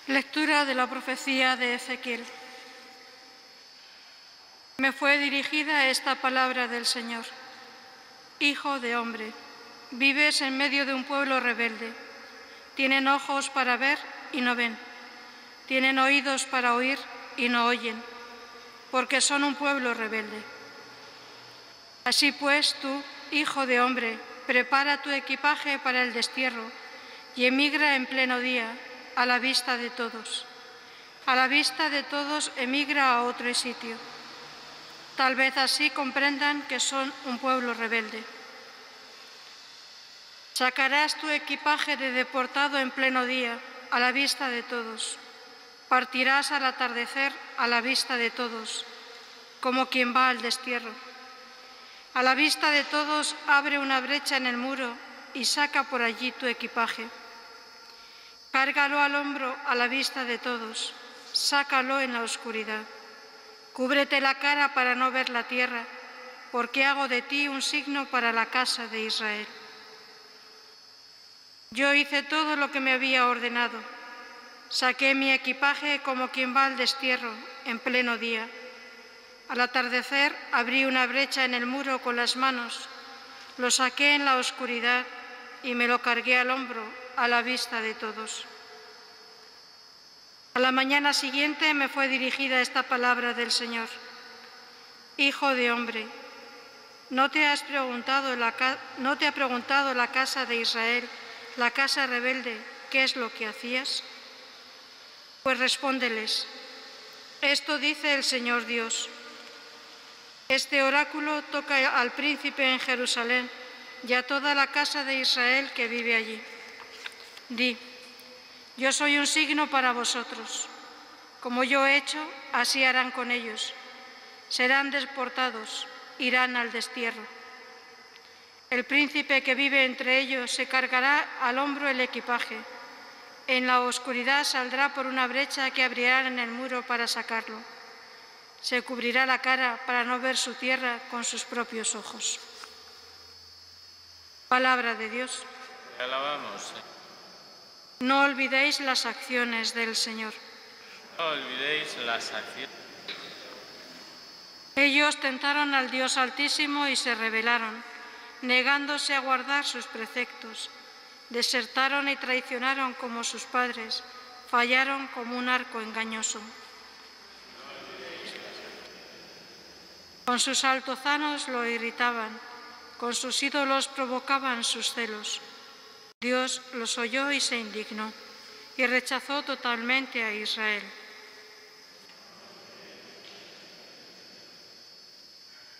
Lectura de la profecía de Ezequiel. Me fue dirigida esta palabra del Señor. Hijo de hombre, vives en medio de un pueblo rebelde. Tienen ojos para ver y no ven. Tienen oídos para oír y no oyen, porque son un pueblo rebelde. Así pues, tú, hijo de hombre, prepara tu equipaje para el destierro y emigra en pleno día, a la vista de todos. A la vista de todos emigra a otro sitio. Tal vez así comprendan que son un pueblo rebelde. Sacarás tu equipaje de deportado en pleno día, a la vista de todos. Partirás al atardecer a la vista de todos, como quien va al destierro. A la vista de todos abre una brecha en el muro y saca por allí tu equipaje. Cárgalo al hombro a la vista de todos, sácalo en la oscuridad. Cúbrete la cara para no ver la tierra, porque hago de ti un signo para la casa de Israel. Yo hice todo lo que me había ordenado. Saqué mi equipaje como quien va al destierro, en pleno día. Al atardecer abrí una brecha en el muro con las manos, lo saqué en la oscuridad y me lo cargué al hombro a la vista de todos. A la mañana siguiente me fue dirigida esta palabra del Señor. Hijo de hombre, ¿no te ha preguntado la casa de Israel, la casa rebelde, qué es lo que hacías? Pues respóndeles, esto dice el Señor Dios. Este oráculo toca al príncipe en Jerusalén y a toda la casa de Israel que vive allí. Di, yo soy un signo para vosotros. Como yo he hecho, así harán con ellos. Serán deportados, irán al destierro. El príncipe que vive entre ellos se cargará al hombro el equipaje. En la oscuridad saldrá por una brecha que abrirán en el muro para sacarlo. Se cubrirá la cara para no ver su tierra con sus propios ojos. Palabra de Dios. Te alabamos. No olvidéis las acciones del Señor. No olvidéis las acciones. Ellos tentaron al Dios Altísimo y se rebelaron, negándose a guardar sus preceptos. Desertaron y traicionaron como sus padres, fallaron como un arco engañoso. Con sus altozanos lo irritaban, con sus ídolos provocaban sus celos. Dios los oyó y se indignó, y rechazó totalmente a Israel.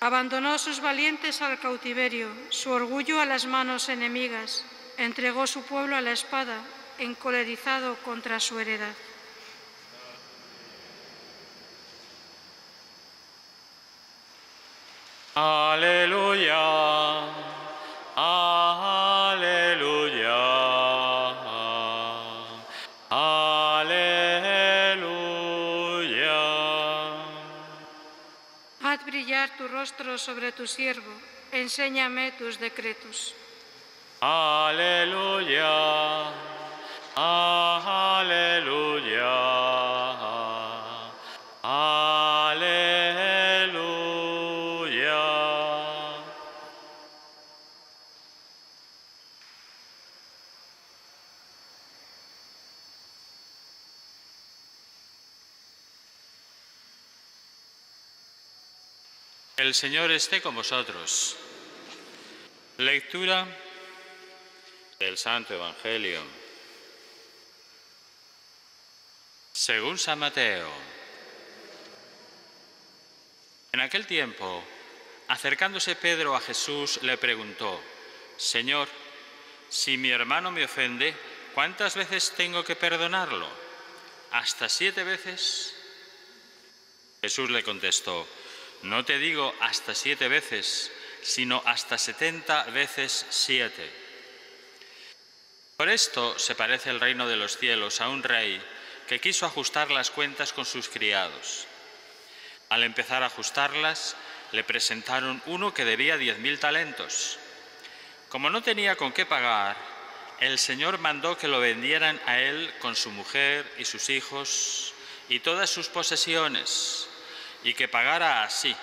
Abandonó sus valientes al cautiverio, su orgullo a las manos enemigas, entregó su pueblo a la espada, encolerizado contra su heredad. Aleluya, aleluya, aleluya. Haz brillar tu rostro sobre tu siervo, enséñame tus decretos. Aleluya, aleluya, aleluya. El Señor esté con vosotros. Lectura del Santo Evangelio según San Mateo. En aquel tiempo, acercándose Pedro a Jesús, le preguntó: Señor, si mi hermano me ofende, ¿cuántas veces tengo que perdonarlo? ¿Hasta 7 veces? Jesús le contestó: no te digo hasta 7 veces, sino hasta 70 veces 7. Por esto se parece el reino de los cielos a un rey que quiso ajustar las cuentas con sus criados. Al empezar a ajustarlas, le presentaron uno que debía 10.000 talentos. Como no tenía con qué pagar, el Señor mandó que lo vendieran a él con su mujer y sus hijos y todas sus posesiones, y que pagara así.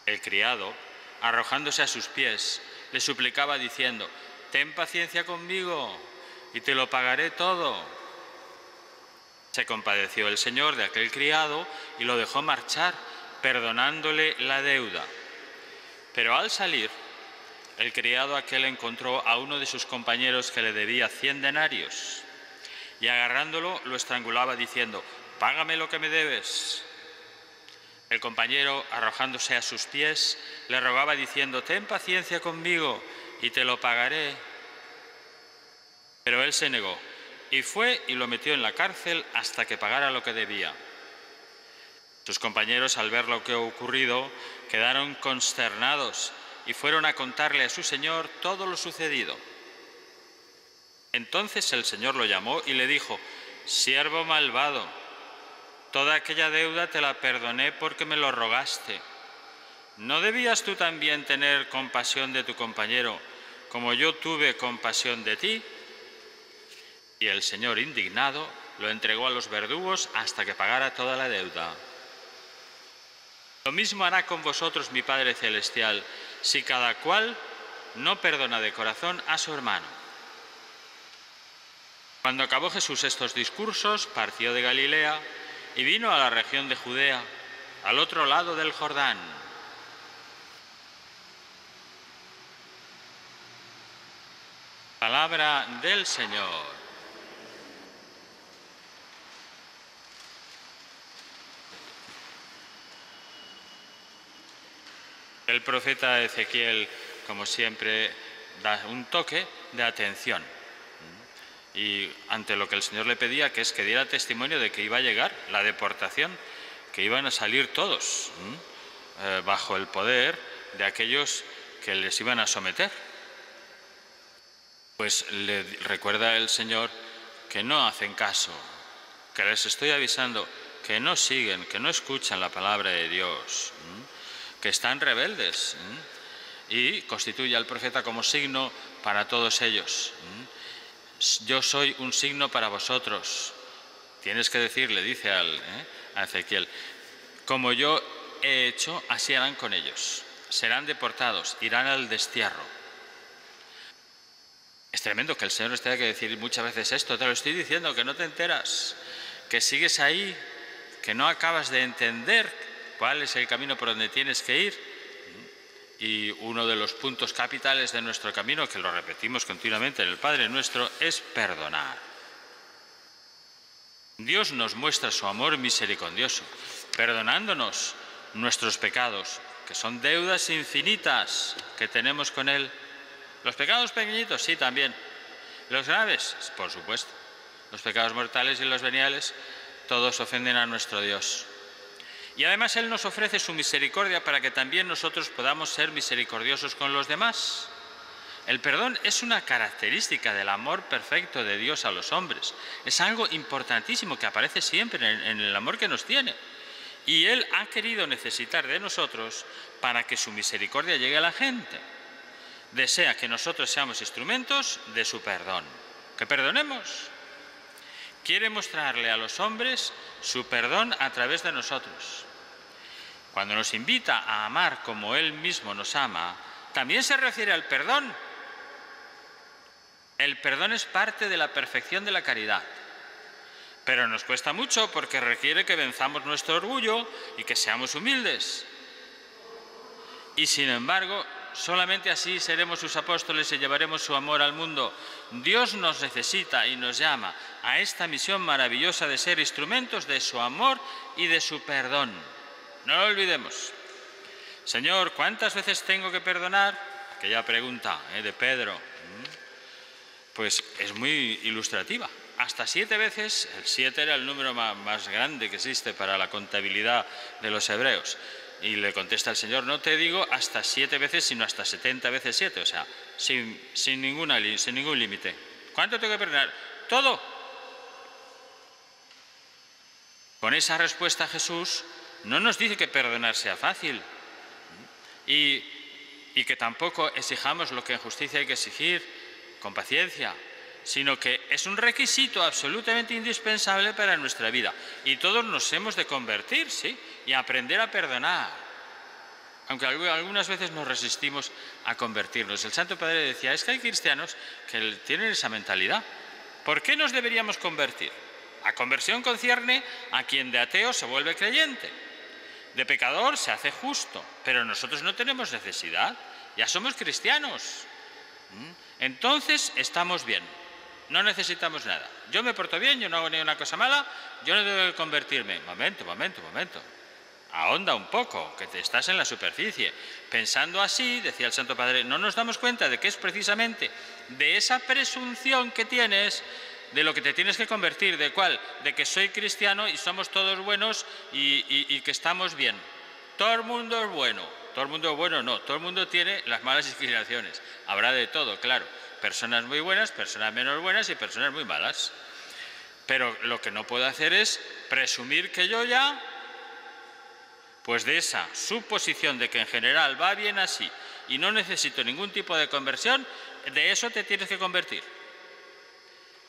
El criado, arrojándose a sus pies, le suplicaba diciendo: «Ten paciencia conmigo y te lo pagaré todo». Se compadeció el Señor de aquel criado y lo dejó marchar, perdonándole la deuda. Pero al salir, el criado aquel encontró a uno de sus compañeros que le debía 100 denarios y agarrándolo lo estrangulaba diciendo: «Págame lo que me debes». El compañero, arrojándose a sus pies, le rogaba diciendo: «Ten paciencia conmigo y te lo pagaré». Pero él se negó y fue y lo metió en la cárcel hasta que pagara lo que debía. Sus compañeros, al ver lo que ocurrido, quedaron consternados y fueron a contarle a su señor todo lo sucedido. Entonces el Señor lo llamó y le dijo: «Siervo malvado, toda aquella deuda te la perdoné porque me lo rogaste. ¿No debías tú también tener compasión de tu compañero, como yo tuve compasión de ti?» Y el Señor, indignado, lo entregó a los verdugos hasta que pagara toda la deuda. Lo mismo hará con vosotros mi Padre Celestial, si cada cual no perdona de corazón a su hermano. Cuando acabó Jesús estos discursos, partió de Galilea y vino a la región de Judea, al otro lado del Jordán. Palabra del Señor. El profeta Ezequiel, como siempre, da un toque de atención. Y ante lo que el Señor le pedía, que es que diera testimonio de que iba a llegar la deportación, que iban a salir todos bajo el poder de aquellos que les iban a someter. Pues le recuerda el Señor que no hacen caso, que les estoy avisando que no siguen, que no escuchan la palabra de Dios, que están rebeldes, y constituye al profeta como signo para todos ellos. Yo soy un signo para vosotros. Tienes que decirle, dice a Ezequiel, como yo he hecho, así harán con ellos. Serán deportados, irán al destierro. Es tremendo que el Señor nos tenga que decir muchas veces esto. Te lo estoy diciendo, que no te enteras, que sigues ahí, que no acabas de entender cuál es el camino por donde tienes que ir. Y uno de los puntos capitales de nuestro camino, que lo repetimos continuamente en el Padre Nuestro, es perdonar. Dios nos muestra su amor misericordioso, perdonándonos nuestros pecados, que son deudas infinitas que tenemos con Él. Los pecados pequeñitos, sí, también. Los graves, por supuesto. Los pecados mortales y los veniales, todos ofenden a nuestro Dios. Y además Él nos ofrece su misericordia para que también nosotros podamos ser misericordiosos con los demás. El perdón es una característica del amor perfecto de Dios a los hombres. Es algo importantísimo que aparece siempre en el amor que nos tiene. Y Él ha querido necesitar de nosotros para que su misericordia llegue a la gente. Desea que nosotros seamos instrumentos de su perdón, que perdonemos. Quiere mostrarle a los hombres su perdón a través de nosotros. Cuando nos invita a amar como Él mismo nos ama, también se refiere al perdón. El perdón es parte de la perfección de la caridad, pero nos cuesta mucho porque requiere que venzamos nuestro orgullo y que seamos humildes. Y sin embargo, solamente así seremos sus apóstoles y llevaremos su amor al mundo. Dios nos necesita y nos llama a esta misión maravillosa de ser instrumentos de su amor y de su perdón. No lo olvidemos. Señor, ¿cuántas veces tengo que perdonar? Aquella pregunta de Pedro, pues es muy ilustrativa. Hasta 7 veces, el 7 era el número más grande que existe para la contabilidad de los hebreos. Y le contesta el Señor, no te digo hasta 7 veces, sino hasta 70 veces 7, o sea, sin ningún límite. ¿Cuánto tengo que perdonar? Todo. Con esa respuesta Jesús no nos dice que perdonar sea fácil y que tampoco exijamos lo que en justicia hay que exigir, con paciencia, sino que es un requisito absolutamente indispensable para nuestra vida. Y todos nos hemos de convertir, ¿sí? Y aprender a perdonar. Aunque algunas veces nos resistimos a convertirnos. El Santo Padre decía, es que hay cristianos que tienen esa mentalidad. ¿Por qué nos deberíamos convertir? La conversión concierne a quien de ateo se vuelve creyente. De pecador se hace justo, pero nosotros no tenemos necesidad. Ya somos cristianos. Entonces estamos bien. No necesitamos nada. Yo me porto bien, yo no hago ni una cosa mala, yo no debo convertirme. Momento. Ahonda un poco, que te estás en la superficie. Pensando así, decía el Santo Padre, no nos damos cuenta de que es precisamente de esa presunción que tienes, de lo que te tienes que convertir. ¿De cuál? De que soy cristiano y somos todos buenos y que estamos bien. Todo el mundo es bueno. Todo el mundo es bueno, no. Todo el mundo tiene las malas inclinaciones. Habrá de todo, claro. Personas muy buenas, personas menos buenas y personas muy malas. Pero lo que no puedo hacer es presumir que yo ya, pues de esa suposición de que en general va bien así y no necesito ningún tipo de conversión, de eso te tienes que convertir.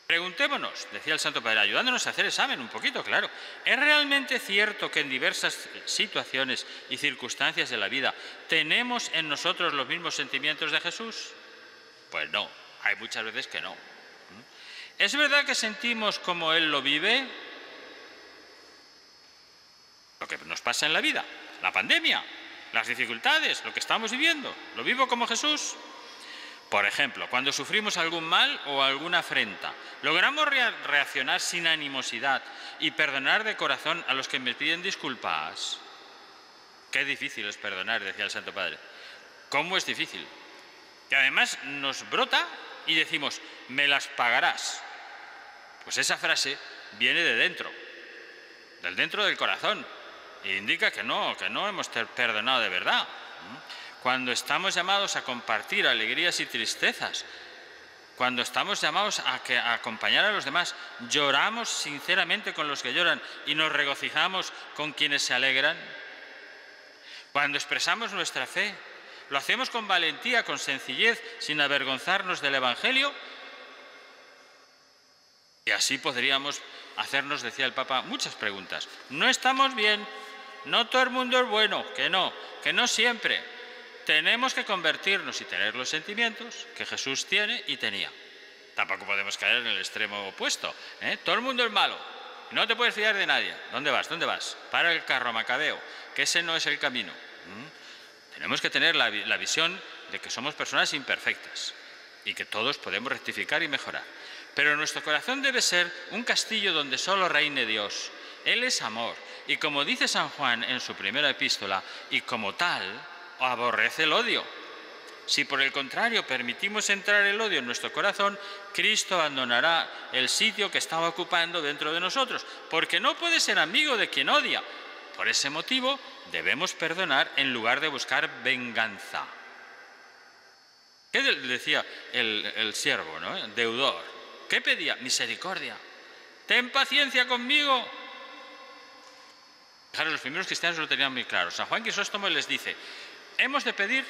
Preguntémonos, decía el Santo Padre, ayudándonos a hacer examen un poquito, claro. ¿Es realmente cierto que en diversas situaciones y circunstancias de la vida tenemos en nosotros los mismos sentimientos de Jesús? Pues no, hay muchas veces que no. ¿Es verdad que sentimos como Él lo vive? Lo que nos pasa en la vida, la pandemia, las dificultades, lo que estamos viviendo, ¿lo vivo como Jesús? Por ejemplo, cuando sufrimos algún mal o alguna afrenta, ¿logramos reaccionar sin animosidad y perdonar de corazón a los que me piden disculpas? Qué difícil es perdonar, decía el Santo Padre. ¿Cómo es difícil? Y además nos brota y decimos, me las pagarás. Pues esa frase viene de dentro, del dentro del corazón, e indica que no hemos perdonado de verdad. Cuando estamos llamados a compartir alegrías y tristezas, cuando estamos llamados a acompañar a los demás, lloramos sinceramente con los que lloran y nos regocijamos con quienes se alegran. Cuando expresamos nuestra fe, lo hacemos con valentía, con sencillez, sin avergonzarnos del Evangelio. Y así podríamos hacernos, decía el Papa, muchas preguntas. No estamos bien, no todo el mundo es bueno, que no siempre. Tenemos que convertirnos y tener los sentimientos que Jesús tiene y tenía. Tampoco podemos caer en el extremo opuesto, ¿eh? Todo el mundo es malo, no te puedes fiar de nadie. ¿Dónde vas? Para el carro, Macabeo, que ese no es el camino. Tenemos que tener la visión de que somos personas imperfectas y que todos podemos rectificar y mejorar. Pero nuestro corazón debe ser un castillo donde solo reine Dios. Él es amor y, como dice San Juan en su primera epístola, y como tal aborrece el odio. Si por el contrario permitimos entrar el odio en nuestro corazón, Cristo abandonará el sitio que estaba ocupando dentro de nosotros, porque no puede ser amigo de quien odia. Por ese motivo debemos perdonar en lugar de buscar venganza. ¿Qué decía el siervo, ¿no? El deudor? ¿Qué pedía? Misericordia. Ten paciencia conmigo. Fijaros, los primeros cristianos lo tenían muy claro. San Juan Crisóstomo les dice, hemos de pedir,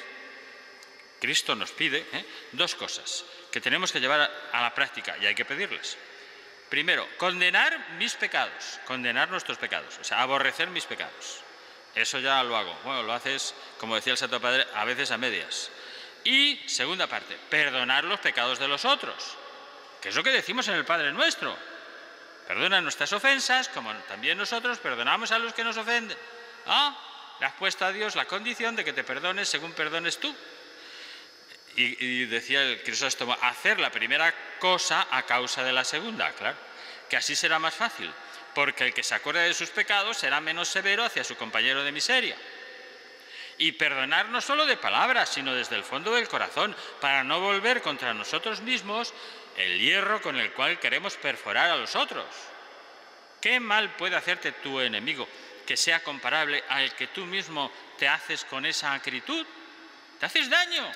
Cristo nos pide, dos cosas que tenemos que llevar a la práctica y hay que pedirlas. Primero, condenar mis pecados, condenar nuestros pecados, o sea, aborrecer mis pecados. Eso ya lo hago. Bueno, lo haces, como decía el Santo Padre, a veces a medias. Y, segunda parte, perdonar los pecados de los otros, que es lo que decimos en el Padre Nuestro. Perdona nuestras ofensas, como también nosotros perdonamos a los que nos ofenden. Le has puesto a Dios la condición de que te perdones según perdones tú. Y decía el Crisóstomo, hacer la primera cosa a causa de la segunda, claro, que así será más fácil, porque el que se acuerda de sus pecados será menos severo hacia su compañero de miseria. Y perdonar no solo de palabras, sino desde el fondo del corazón, para no volver contra nosotros mismos el hierro con el cual queremos perforar a los otros. ¿Qué mal puede hacerte tu enemigo que sea comparable al que tú mismo te haces con esa acritud? Te haces daño.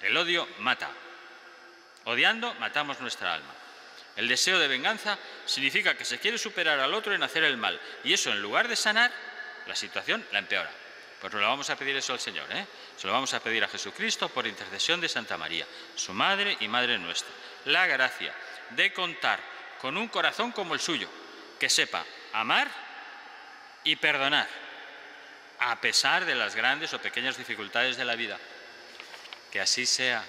El odio mata. Odiando matamos nuestra alma. El deseo de venganza significa que se quiere superar al otro en hacer el mal. Y eso, en lugar de sanar, la situación la empeora. Pues nos la vamos a pedir eso al Señor, ¿eh? Se lo vamos a pedir a Jesucristo por intercesión de Santa María, su Madre y Madre nuestra. La gracia de contar con un corazón como el suyo, que sepa amar y perdonar, a pesar de las grandes o pequeñas dificultades de la vida. Que así sea.